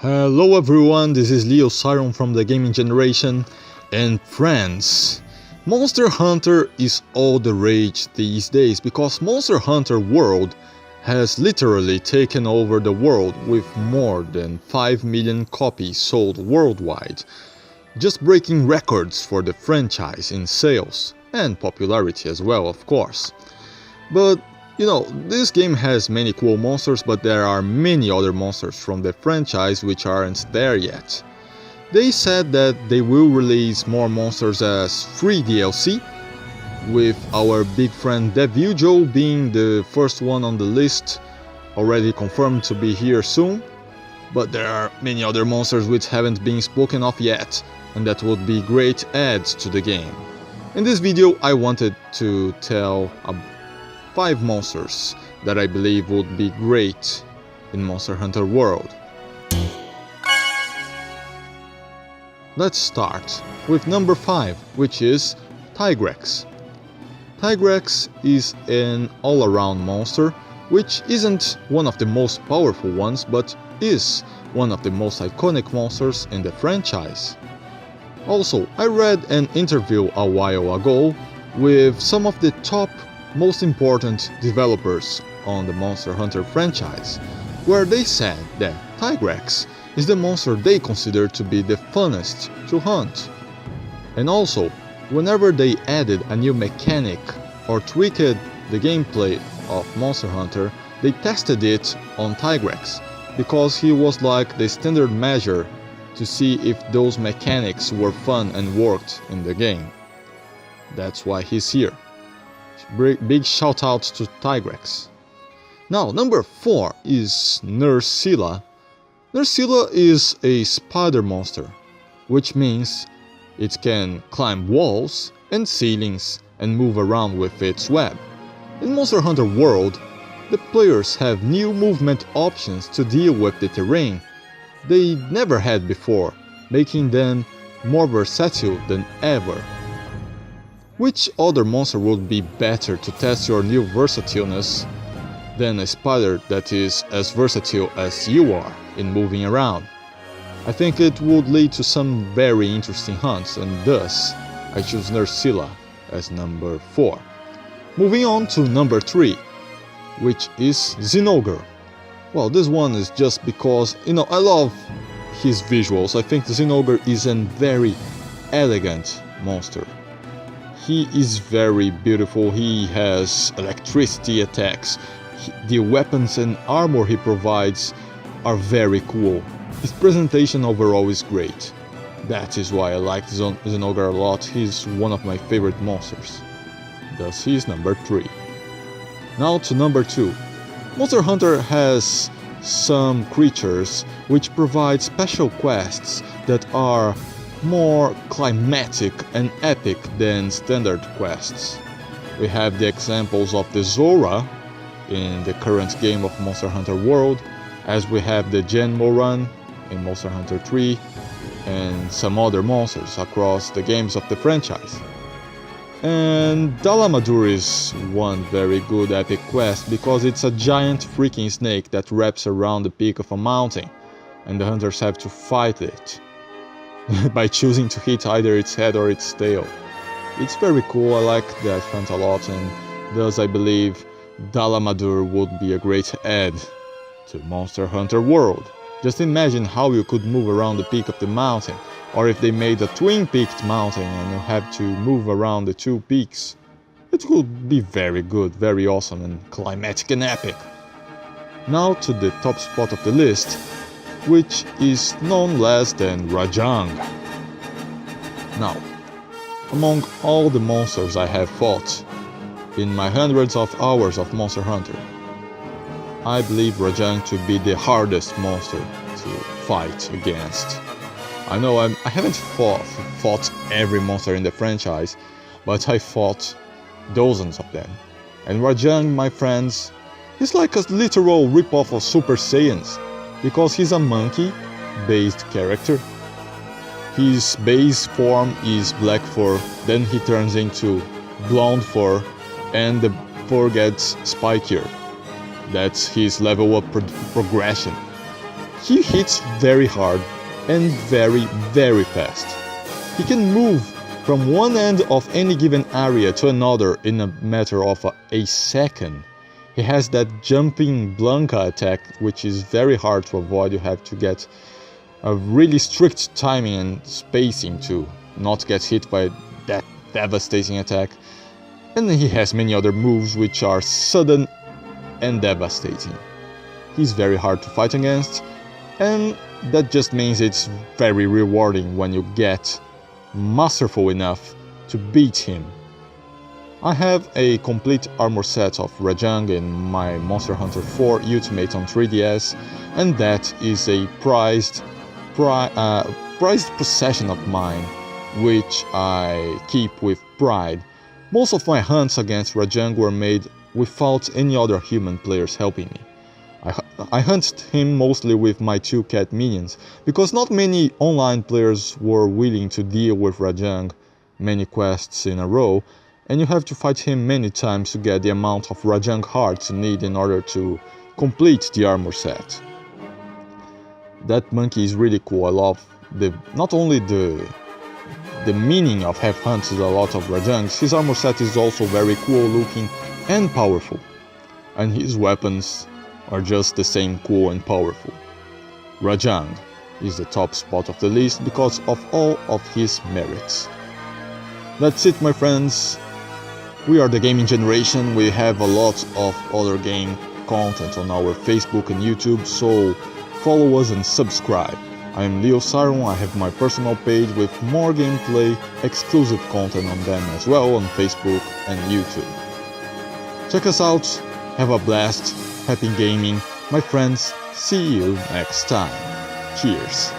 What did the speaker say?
Hello everyone, this is Leo Siron from the Gaming Generation, and friends, Monster Hunter is all the rage these days because Monster Hunter World has literally taken over the world with more than 5 million copies sold worldwide, just breaking records for the franchise in sales and popularity as well, of course. But this game has many cool monsters, but there are many other monsters from the franchise which aren't there yet. They said that they will release more monsters as free DLC, with our big friend Deviljho being the first one on the list, already confirmed to be here soon. But there are many other monsters which haven't been spoken of yet, and that would be great adds to the game. In this video I wanted to tell 5 monsters that I believe would be great in Monster Hunter World. Let's start with number 5, which is Tigrex. Tigrex is an all-around monster, which isn't one of the most powerful ones, but is one of the most iconic monsters in the franchise. Also, I read an interview a while ago with some of the top most important developers on the Monster Hunter franchise, where they said that Tigrex is the monster they consider to be the funnest to hunt. And also, whenever they added a new mechanic or tweaked the gameplay of Monster Hunter, they tested it on Tigrex, because he was like the standard measure to see if those mechanics were fun and worked in the game. That's why he's here. Big shout out to Tigrex. Now, number 4 is Nerscylla. Nerscylla is a spider monster, which means it can climb walls and ceilings and move around with its web. In Monster Hunter World, the players have new movement options to deal with the terrain they never had before, making them more versatile than ever. Which other monster would be better to test your new versatileness than a spider that is as versatile as you are in moving around? I think it would lead to some very interesting hunts, and thus I choose Nerscylla as number 4. Moving on to number 3, which is Zinogre. Well, this one is just because, I love his visuals. I think Zinogre is a very elegant monster. He is very beautiful, he has electricity attacks, the weapons and armor he provides are very cool. His presentation overall is great. That is why I like Zinogre a lot, he's one of my favorite monsters. Thus he is number 3. Now to number 2. Monster Hunter has some creatures which provide special quests that are more climatic and epic than standard quests. We have the examples of the Zora in the current game of Monster Hunter World, as we have the Genmoran in Monster Hunter 3, and some other monsters across the games of the franchise. And Dalamadur is one very good epic quest because it's a giant freaking snake that wraps around the peak of a mountain, and the hunters have to fight it by choosing to hit either its head or its tail. It's very cool, I like that hunt a lot, and thus I believe Dalamadur would be a great add to Monster Hunter World. Just imagine how you could move around the peak of the mountain, or if they made a twin-peaked mountain and you have to move around the 2 peaks. It would be very good, very awesome and climatic and epic. Now to the top spot of the list, which is none less than Rajang. Now, among all the monsters I have fought in my hundreds of hours of Monster Hunter, I believe Rajang to be the hardest monster to fight against. I know I haven't fought every monster in the franchise, but I fought dozens of them. And Rajang, my friends, is like a literal rip-off of Super Saiyans, because he's a monkey-based character. His base form is black fur, then he turns into blonde fur, and the fur gets spikier. That's his level up progression. He hits very hard and very fast. He can move from one end of any given area to another in a matter of a second. He has that jumping Blanca attack, which is very hard to avoid. You have to get a really strict timing and spacing to not get hit by that devastating attack. And he has many other moves which are sudden and devastating. He's very hard to fight against, and that just means it's very rewarding when you get masterful enough to beat him. I have a complete armor set of Rajang in my Monster Hunter 4 Ultimate on 3DS, and that is a prized possession of mine, which I keep with pride. Most of my hunts against Rajang were made without any other human players helping me. I hunted him mostly with my 2 cat minions, because not many online players were willing to deal with Rajang many quests in a row, and you have to fight him many times to get the amount of Rajang hearts you need in order to complete the armor set. That monkey is really cool. I love not only the meaning of have hunted a lot of Rajangs, his armor set is also very cool looking and powerful, and his weapons are just the same cool and powerful. Rajang is the top spot of the list because of all of his merits. That's it, my friends. We are the gaming generation. We have a lot of other game content on our Facebook and YouTube, so follow us and subscribe. I am Leo Siron. I have my personal page with more gameplay, exclusive content on them as well on Facebook and YouTube. Check us out. Have a blast. Happy gaming. My friends, see you next time. Cheers.